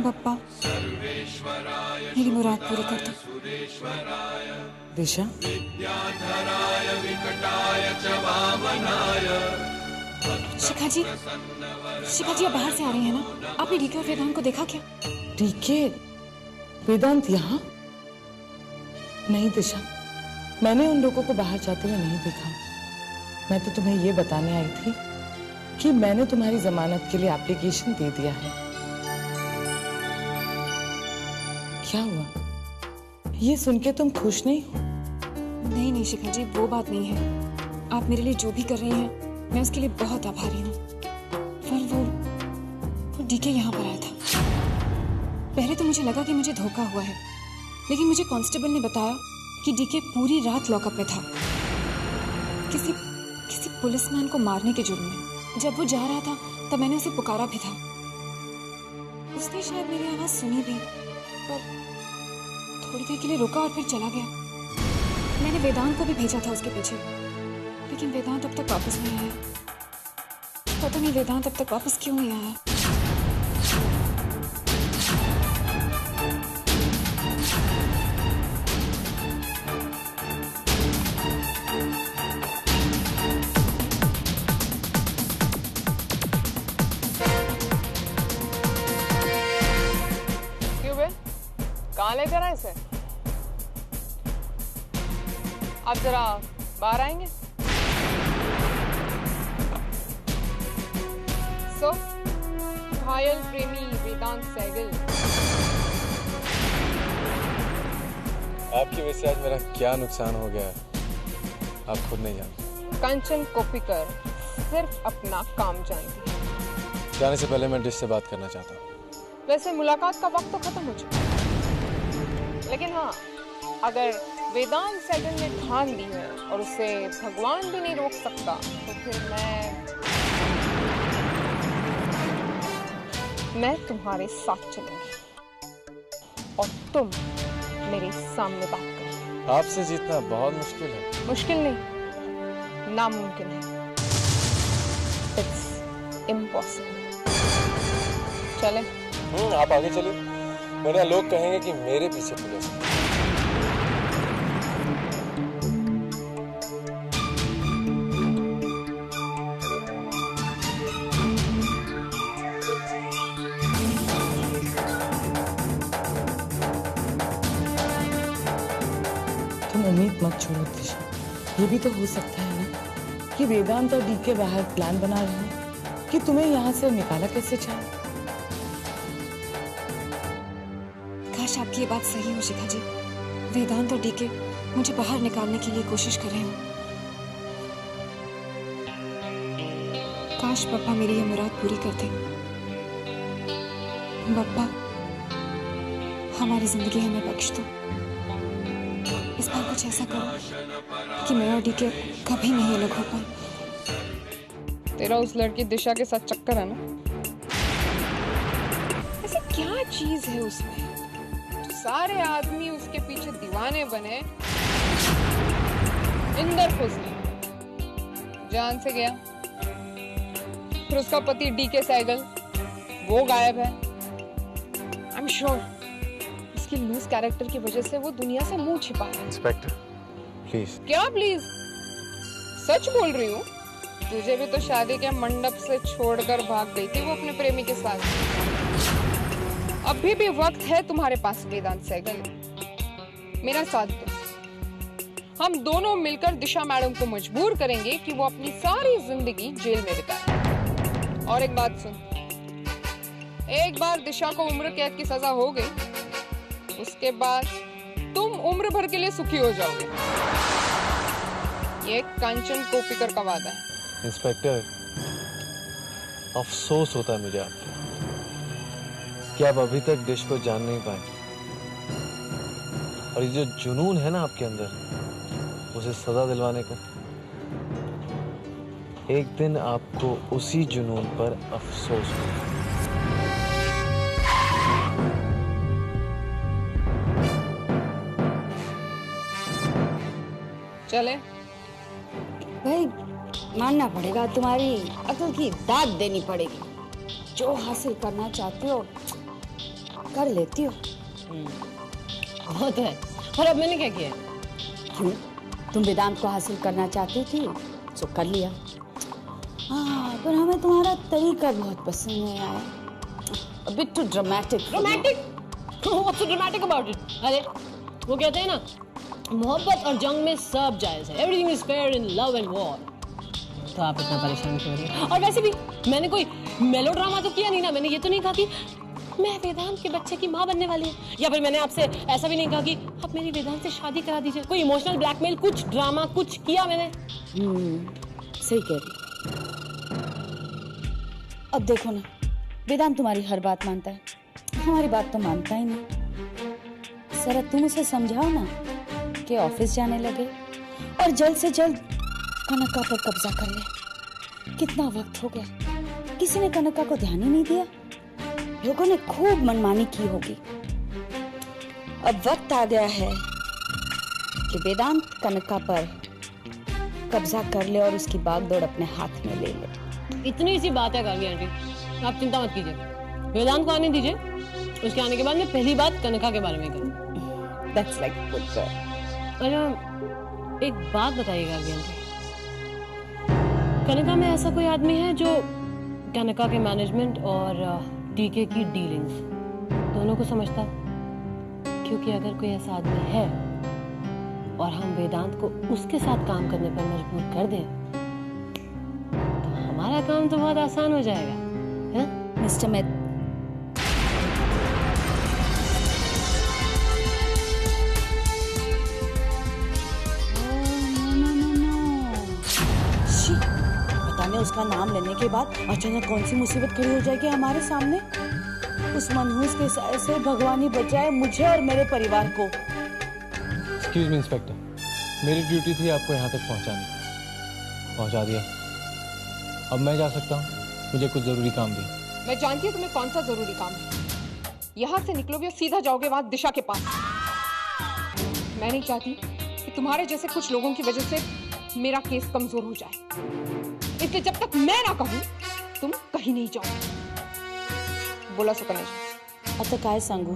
बप्पा, मेरी मुराद पूरी कर दो। दिशा, शिखा जी, शिखा जी आप बाहर से आ रही हैं ना? आपने डीके और वेदांत को देखा क्या? डीके, वेदांत यहाँ? नहीं दिशा, मैंने उन लोगों को बाहर जाते हुए नहीं देखा। मैं तो तुम्हें ये बताने आई थी कि मैंने तुम्हारी जमानत के लिए एप्लीकेशन दे दिया है। क्या हुआ? ये सुन के तुम खुश नहीं हो? नहीं नहीं शिखा जी, वो बात नहीं है। आप मेरे लिए जो भी कर रही हैं, मैं उसके लिए बहुत आभारी हूँ। पर वो डीके यहाँ पर आया था। पहले तो मुझे लगा कि मुझे धोखा हुआ है, लेकिन मुझे कांस्टेबल ने बताया कि डीके पूरी रात लॉकअप में था, किसी पुलिसमैन को मारने के जुर्म में। जब वो जा रहा था तब मैंने उसे पुकारा भी था। उसने शायद मेरी आवाज सुनी भी, पर थोड़ी देर के लिए रुका और फिर चला गया। मैंने वेदांत को भी भेजा था उसके पीछे, लेकिन वेदांत अब तक वापस नहीं आया। पता नहीं वेदांत अब तक वापस क्यों नहीं आया। कहाँ लेकर आए इसे? आप जरा बाहर आएंगे? घायल प्रेमी वेदांत सहगल। आपकी वजह से आज मेरा क्या नुकसान हो गया है आप खुद नहीं जानते। कंचन कोपिकर सिर्फ अपना काम जानती है। जाने से पहले मैं डिश से बात करना चाहता हूँ। वैसे मुलाकात का वक्त तो खत्म हो चुका है, लेकिन हाँ, अगर वेदांत सहगल ने ठान ली है और उसे भगवान भी नहीं रोक सकता, तो फिर मैं तुम्हारे साथ चलूंगी और तुम मेरे सामने बात करो। आपसे जीतना बहुत मुश्किल है। मुश्किल नहीं, नामुमकिन है। It's impossible। चलें? आप आगे चलिए, वरना लोग कहेंगे कि मेरे पीछे पुलिस है। तुम उम्मीद मत छोड़ो दिशा। ये भी तो हो सकता है ना कि वेदांत और डीके बाहर प्लान बना रहे हैं कि तुम्हें यहाँ से निकाला कैसे जाए। काश आपकी ये बात सही हो शिखा जी। वेदांत और डीके मुझे बाहर निकालने के लिए कोशिश कर रहे हो। काश पप्पा मेरी ये मुराद पूरी करते। पप्पा, हमारी जिंदगी हमें बख्श दो। इस बार कुछ ऐसा करो कि मैं और डीके कभी नहीं अलग हो पाए। तेरा उस लड़की दिशा के साथ चक्कर है ना? ऐसी क्या चीज है उसमें? सारे आदमी उसके पीछे दीवाने बने। इंदर फुजली जान से गया, फिर उसका पति डीके सहगल वो गायब है। आई एम श्योर उसकी लूज कैरेक्टर की वजह से वो दुनिया से मुंह छिपा है। Inspector please. क्या प्लीज? सच बोल रही हूँ। तुझे भी तो शादी के मंडप से छोड़कर भाग गई थी वो अपने प्रेमी के साथ। अभी भी वक्त है तुम्हारे पास वेदांत सहगल, मेरा साथ दो। हम दोनों मिलकर दिशा मैडम को मजबूर करेंगे कि वो अपनी सारी जिंदगी जेल में बिताए। और एक बात सुन, एक बार दिशा को उम्र कैद की सजा हो गई, उसके बाद तुम उम्र भर के लिए सुखी हो जाओगे। ये कंचन कोपिकर का वादा है। इंस्पेक्टर, अफसोस होता है मुझे आपको कि आप अभी तक डिश को जान नहीं पाए। और ये जो जुनून है ना आपके अंदर, उसे सजा दिलवाने का, एक दिन आपको उसी जुनून पर अफसोस होगा। चले? भाई मानना पड़ेगा, तुम्हारी अकल की दाद देनी पड़ेगी। जो हासिल करना चाहती हो कर लेती हो। वो तो है, और अब मैंने क्या किया? क्यों? तुम वेदांत को हासिल करना चाहती थी तो कर लिया। हाँ, पर हमें तुम्हारा तरीका बहुत पसंद है यार, a bit too dramatic। Romantic? What's so dramatic about it? अरे वो कहते हैं ना, मोहब्बत और जंग में सब जायज है, everything is fair in love and war. तो आप इतना परेशान क्यों हो रही हैं? और वैसे भी मैंने कोई मेलोड्रामा तो किया नहीं ना, मैंने ये तो नहीं कहा कि मैं वेदांत के बच्चे की माँ बनने वाली हूँ, या फिर मैंने आपसे ऐसा भी नहीं कहा कि आप मेरी वेदांत से शादी करा दीजिए। कोई इमोशनल ब्लैकमेल, कुछ ड्रामा, कुछ किया मैंने? सही कह रही। अब देखो ना, वेदांत तुम्हारी हर बात मानता है, हमारी बात तो मानता ही नहीं। सर तुम उसे समझाओ ना कि ऑफिस जाने लगे और जल्द से जल्द कनका पर कब्जा कर ले। कितना वक्त हो गया, किसी ने कनका को ध्यान ही नहीं दिया। लोगों ने खूब मनमानी की होगी। अब वक्त आ गया है कि वेदांत कनका पर कब्जा कर ले और उसकी बागडोर अपने हाथ में ले ले। इतनी सी बात है गार्गी आंटी, आप चिंता मत कीजिए, वेदांत को आने दीजिए, उसके आने के बाद मैं पहली बात कनका के बारे में करूँ। That's like good girl। और एक बात बताइए गार्गी आंटी, कनका में ऐसा कोई आदमी है जो कनका के मैनेजमेंट और डीके की डीलिंग्स दोनों को समझता? क्योंकि अगर कोई ऐसा आदमी है और हम वेदांत को उसके साथ काम करने पर मजबूर कर दें तो हमारा काम तो बहुत आसान हो जाएगा, है? मिस्टर मित, उसका नाम लेने के बाद अचानक कौन सी मुसीबत खड़ी हो जाएगी हमारे सामने। उस मनहूस के साय से भगवान ही बचाए मुझे और मेरे परिवार को। एक्सक्यूज मी इंस्पेक्टर, मेरी ड्यूटी थी आपको यहाँ तक पहुँचाने, पहुँचा दिया। अब मैं जा सकता हूँ, मुझे कुछ जरूरी काम भी। मैं जानती हूँ तुम्हें कौन सा जरूरी काम है। यहाँ से निकलोगे और सीधा जाओगे वहां दिशा के पास। मैं नहीं चाहती कि तुम्हारे जैसे कुछ लोगों की वजह से मेरा केस कमजोर हो जाए, इसलिए जब तक मैं ना कहूं तुम कहीं नहीं जाओ। बोला सुकन्या जी। आता काय सांगू,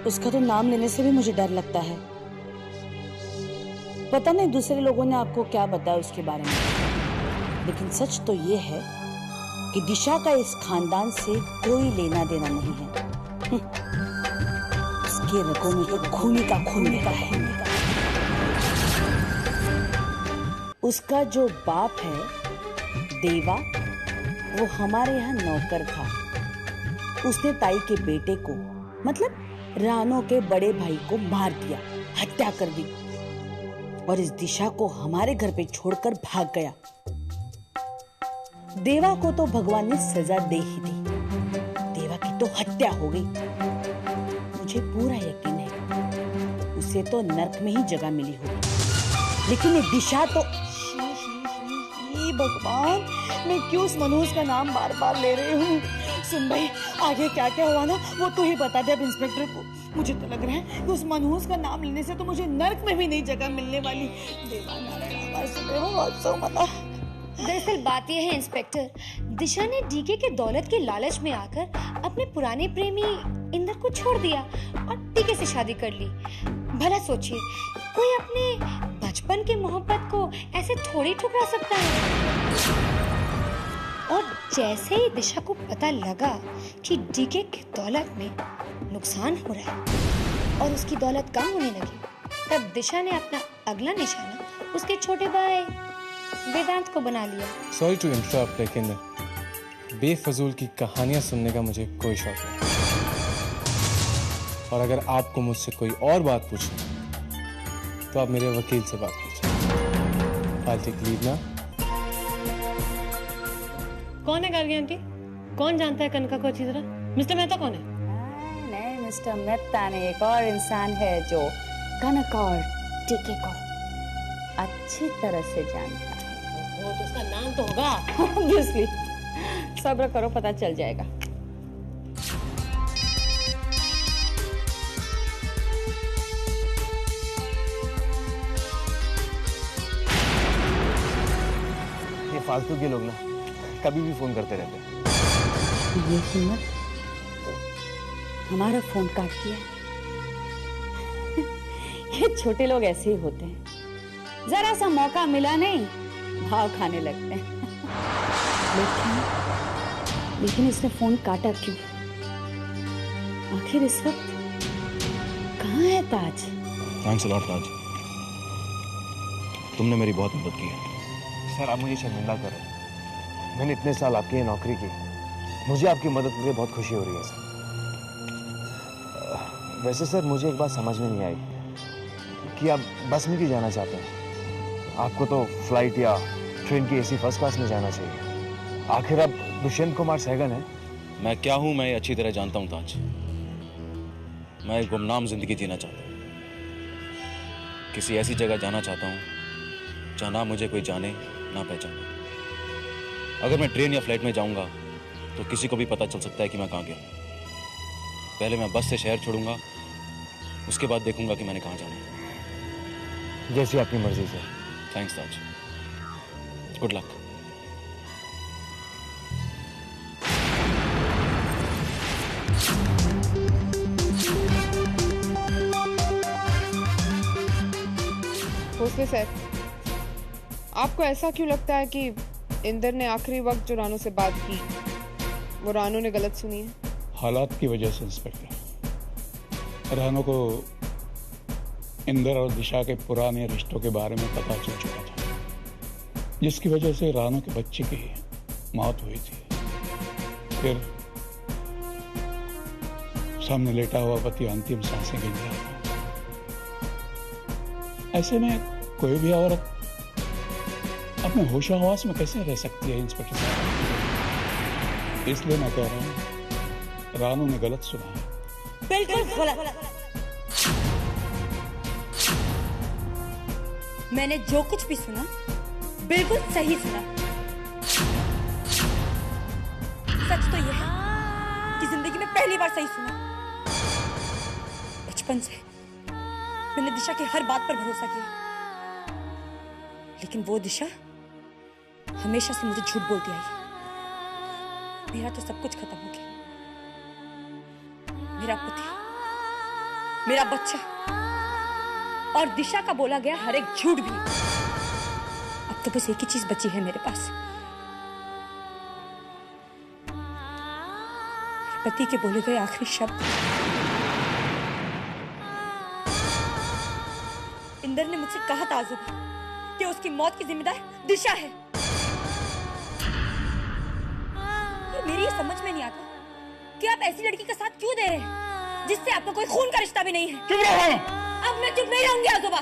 उसका तो नाम लेने से भी मुझे डर लगता है। पता नहीं दूसरे लोगों ने आपको क्या बताया उसके बारे में, लेकिन सच तो ये है कि दिशा का इस खानदान से कोई लेना देना नहीं है। उसके रगों में तो खूनी का है। उसका जो बाप है देवा, वो हमारे यहाँ नौकर था। उसने ताई के बेटे को, मतलब रानो के बड़े भाई को मार दिया, हत्या कर दी और इस दिशा को हमारे घर पे छोड़कर भाग गया। देवा को तो भगवान ने सजा दे ही दी, देवा की तो हत्या हो गई। मुझे पूरा यकीन है उसे तो नर्क में ही जगह मिली होगी, लेकिन ये दिशा तो भगवान, मैं क्यों उस मनोज का नाम बार बार ले रही हूँ। सुन भाई, आगे क्या क्या हुआ ना वो तू ही बता दे अब इंस्पेक्टर को। मुझे तो लग रहा है कि उस मनोज का नाम लेने से तो मुझे नर्क में भी नहीं जगह मिलने वाली। दरअसल बात यह है इंस्पेक्टर, दिशा ने डीके के दौलत के लालच में आकर अपने पुराने प्रेमी इंदर को छोड़ दिया और डीके से शादी कर ली। भला सोचिए, कोई अपने बचपन की मोहब्बत को ऐसे थोड़ी ठुकरा सकता है। और जैसे ही दिशा को पता लगा कि डीके की दौलत में नुकसान हो रहा है और उसकी दौलत कम होने लगी, तब दिशा ने अपना अगला निशाना उसके छोटे भाई वेदांत को बना लिया। सॉरी टू इंटरप्ट, लेकिन बेफजूल की कहानियां सुनने का मुझे कोई शौक नहीं। और अगर आपको मुझसे कोई और बात पूछनी तो आप मेरे वकील से बात कीजिए। I'll take leave now। कौन है गार्गी आंटी? कौन जानता है कनका को अच्छी तरह? मिस्टर मेहता कौन है? नहीं, मिस्टर मेहता नहीं, एक और इंसान है जो कनका और डीके को अच्छी तरह से जानता है। वो तो उसका नाम तो होगा। Obviously। सब्र करो, पता चल जाएगा। ये फालतू के लोग ना कभी भी फोन करते रहते हैं। ये हिम्मत, हमारा फोन काट दिया। ये छोटे लोग ऐसे ही होते हैं, जरा सा मौका मिला नहीं भाव खाने लगते हैं। लेकिन इसने फोन काटा क्यों? आखिर इस वक्त कहाँ है ताज? थैंक्स अ लॉट ताज, तुमने मेरी बहुत मदद की है। सर आप मुझे शर्मिंदा कर रहे हैं। मैंने इतने साल आपकी ये नौकरी की, मुझे आपकी मदद करके बहुत खुशी हो रही है सर। वैसे सर मुझे एक बात समझ में नहीं आई कि आप बस में क्यों जाना चाहते हैं? आपको तो फ्लाइट या ट्रेन की एसी फर्स्ट क्लास में जाना चाहिए। आखिर आप दुष्यंत कुमार सहगल हैं। मैं क्या हूं मैं अच्छी तरह जानता हूं ताज। मैं एक गुमनाम जिंदगी जीना चाहता हूं, किसी ऐसी जगह जाना चाहता हूं जहां ना मुझे कोई जाने ना पहचाने। अगर मैं ट्रेन या फ्लाइट में जाऊंगा तो किसी को भी पता चल सकता है कि मैं कहां गया। पहले मैं बस से शहर छोड़ूंगा, उसके बाद देखूंगा कि मैंने कहां जाना है। जैसी आपकी मर्जी सर। थैंक्स ताज, गुड लक। भोसले सर, आपको ऐसा क्यों लगता है कि इंदर ने आखिरी वक्त जो रानू से बात की वो रानू ने गलत सुनी है? हालात की वजह से इंस्पेक्टर। रानू को इंदर और दिशा के पुराने रिश्तों के बारे में पता चल चुका था, जिसकी वजह से रानू के बच्चे की मौत हुई थी। फिर सामने लेटा हुआ पति अंतिम सांसें गिन रहा था। ऐसे में कोई भी औरत अपने होशाहवास में कैसे रह सकती है इंस्पेक्टर साहब? इसलिए मैं कह रहा हूं रानू ने गलत सुना है। बिल्कुल गलत। मैंने जो कुछ भी सुना बिल्कुल सही सुना। सच तो यह है कि जिंदगी में पहली बार सही सुना। बचपन से मैंने दिशा की हर बात पर भरोसा किया, लेकिन वो दिशा हमेशा से मुझे झूठ बोलती आई। मेरा तो सब कुछ खत्म हो गया, मेरा पति, मेरा बच्चा और दिशा का बोला गया हर एक झूठ भी। अब तो बस एक ही चीज बची है मेरे पास, पति के बोले गए आखिरी शब्द। इंदर ने मुझसे कहा था आजुबा कि उसकी मौत की जिम्मेदार दिशा है, और मेरी ये समझ में नहीं आता कि आप ऐसी लड़की का साथ क्यों दे रहे हैं जिससे आपका कोई खून का रिश्ता भी नहीं है। चुप रहो। अब मैं चुप नहीं रहूंगी आजुबा।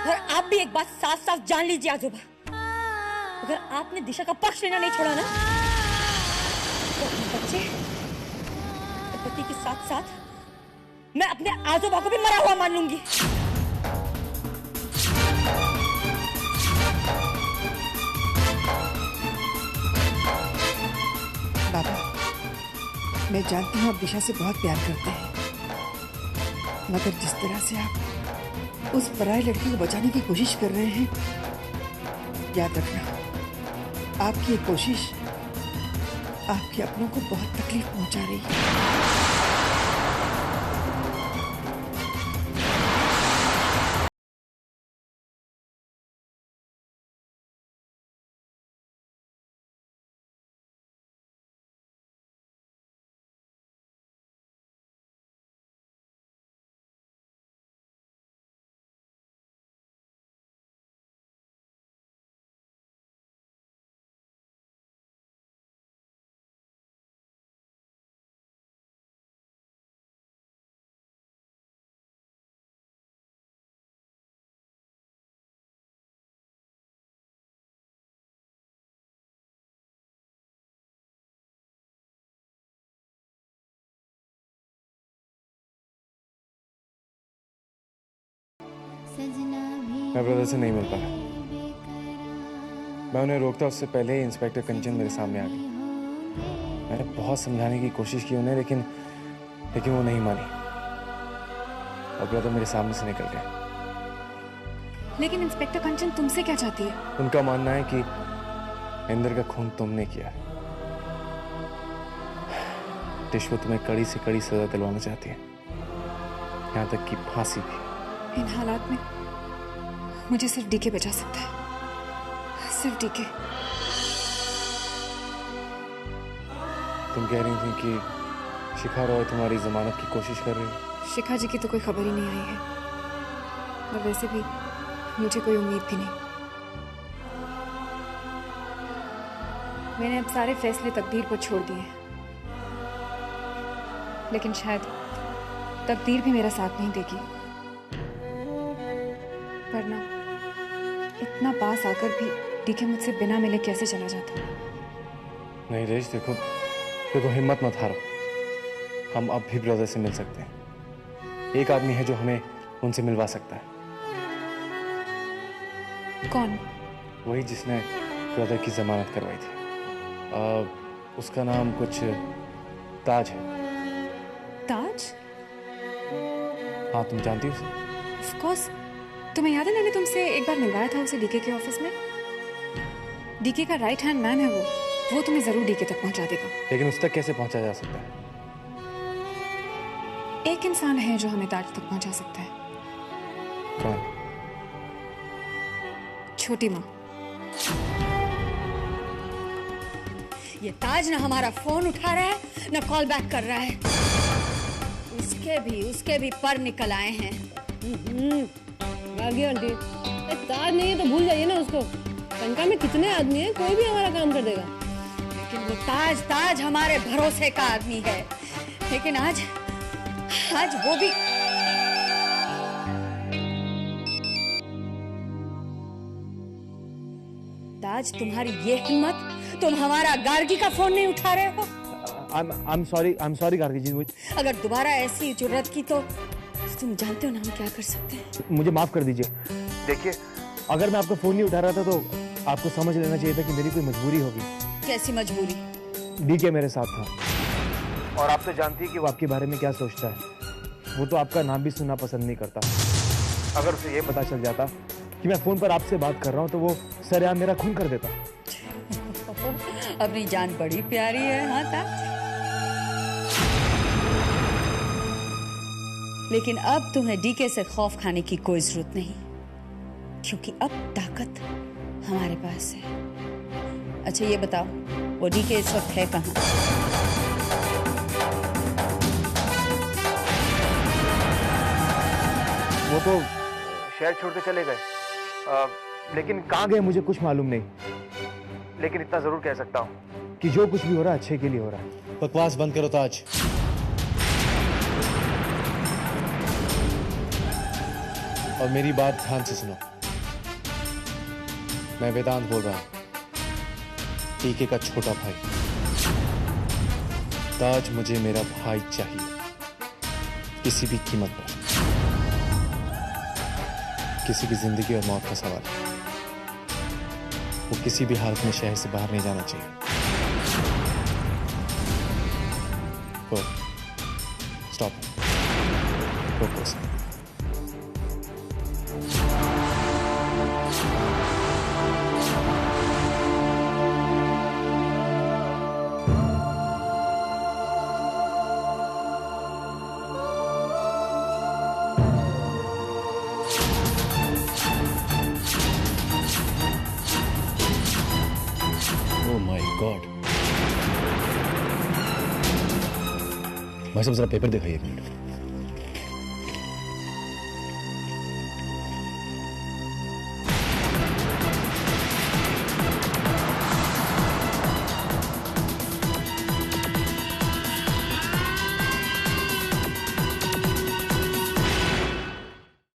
और आप भी एक बात साफ साफ जान लीजिए आजुबा, अगर आपने दिशा का पक्ष लेना नहीं छोड़ा ना तो अपने बच्चे, पति के साथ साथ मैं अपने आजोबा को भी मरा हुआ मान लूंगी। बाबा, मैं जानती हूँ आप दिशा से बहुत प्यार करते हैं, मगर जिस तरह से आप उस पराई लड़की को बचाने की कोशिश कर रहे हैं, याद रखना आपकी ये कोशिश आपके अपनों को बहुत तकलीफ पहुंचा रही है। मैं ब्रदर से नहीं मिल पाया। मैं उन्हें रोकता उससे पहले ही इंस्पेक्टर कंचन मेरे सामने आ गई। मैंने बहुत समझाने की कोशिश की उन्हें, लेकिन वो नहीं मानी और ब्रदर मेरे सामने से निकल गए। लेकिन इंस्पेक्टर कंचन तुमसे क्या चाहती है? उनका मानना है कि इंदर का खून तुमने किया है। टिश वो तुम्हें कड़ी से कड़ी सजा दिलवाना चाहती है, यहाँ तक कि फांसी भी। इन हालात में मुझे सिर्फ डीके बचा सकता है, सिर्फ डीके। तुम कह रही थी कि शिखा रॉय तुम्हारी जमानत की कोशिश कर रही है। शिखा जी की तो कोई खबर ही नहीं आई है, और वैसे भी मुझे कोई उम्मीद भी नहीं। मैंने अब सारे फैसले तकदीर पर छोड़ दिए, लेकिन शायद तकदीर भी मेरा साथ नहीं देगी। वरना इतना पास आकर भी डीके मुझसे बिना मिले कैसे चला जाता? नहीं रेश, देखो हिम्मत मत हारो। हम अब भी ब्रदर से मिल सकते हैं। एक आदमी है जो हमें उनसे मिलवा सकता है। कौन? वही जिसने ब्रदर की जमानत करवाई थी। उसका नाम कुछ ताज है। ताज? हाँ, तुम जानती हो उसे? Of course. तुम्हें याद है मैंने तुमसे एक बार मिलवाया था उसे डीके के ऑफिस में? डीके का राइट हैंड मैन है वो तुम्हें जरूर डीके तक पहुंचा देगा। लेकिन उस तक कैसे पहुंचा जा सकता है? एक इंसान है जो हमें ताज तक पहुंचा सकता है। कौन? छोटी माँ। ये ताज ना हमारा फोन उठा रहा है, ना कॉल बैक कर रहा है। उसके भी पर निकल आए हैं। भाग्य आंटी, ताज नहीं है तो भूल जाइए ना उसको। लंका में कितने आदमी हैं, कोई भी हमारा काम कर देगा। लेकिन वो ताज हमारे भरोसे का आदमी है। लेकिन आज वो भी ताज, तुम्हारी ये हिम्मत, तुम हमारा गार्गी का फोन नहीं उठा रहे हो? I'm sorry गार्गी जी। अगर दोबारा ऐसी जुर्रत की तो तुम जानते हो ना हम क्या कर सकते हैं। मुझे माफ कर दीजिए। देखिए, अगर मैं आपका फोन नहीं उठा रहा था तो आपको समझ लेना चाहिए था कि मेरी कोई मजबूरी होगी। कैसी मजबूरी? डीके मेरे साथ था, और आप तो जानती है कि वो आपके बारे में क्या सोचता है। वो तो आपका नाम भी सुनना पसंद नहीं करता। अगर उसे ये पता चल जाता कि मैं फोन पर आपसे बात कर रहा हूँ तो वो सरेआम मेरा खून कर देता। अपनी जान बड़ी प्यारी है। हाँ ताज, लेकिन अब तुम्हें डीके से खौफ खाने की कोई जरूरत नहीं, क्योंकि अब ताकत हमारे पास है। अच्छा ये बताओ, वो डीके इस वक्त है कहाँ? वो तो शहर छोड़ के चले गए, लेकिन कहाँ गए मुझे कुछ मालूम नहीं। लेकिन इतना जरूर कह सकता हूँ कि जो कुछ भी हो रहा है अच्छे के लिए हो रहा है। बकवास बंद करो ताज। और मेरी बात ध्यान से सुनो। मैं वेदांत बोल रहा हूं, टीके का छोटा भाई। ताज मुझे मेरा भाई चाहिए, किसी भी कीमत पर। किसी की जिंदगी और मौत का सवाल है। वो किसी भी हालत में शहर से बाहर नहीं जाना चाहिए। स्टॉप। भाई साहब जरा पेपर दिखाइए एक मिनट।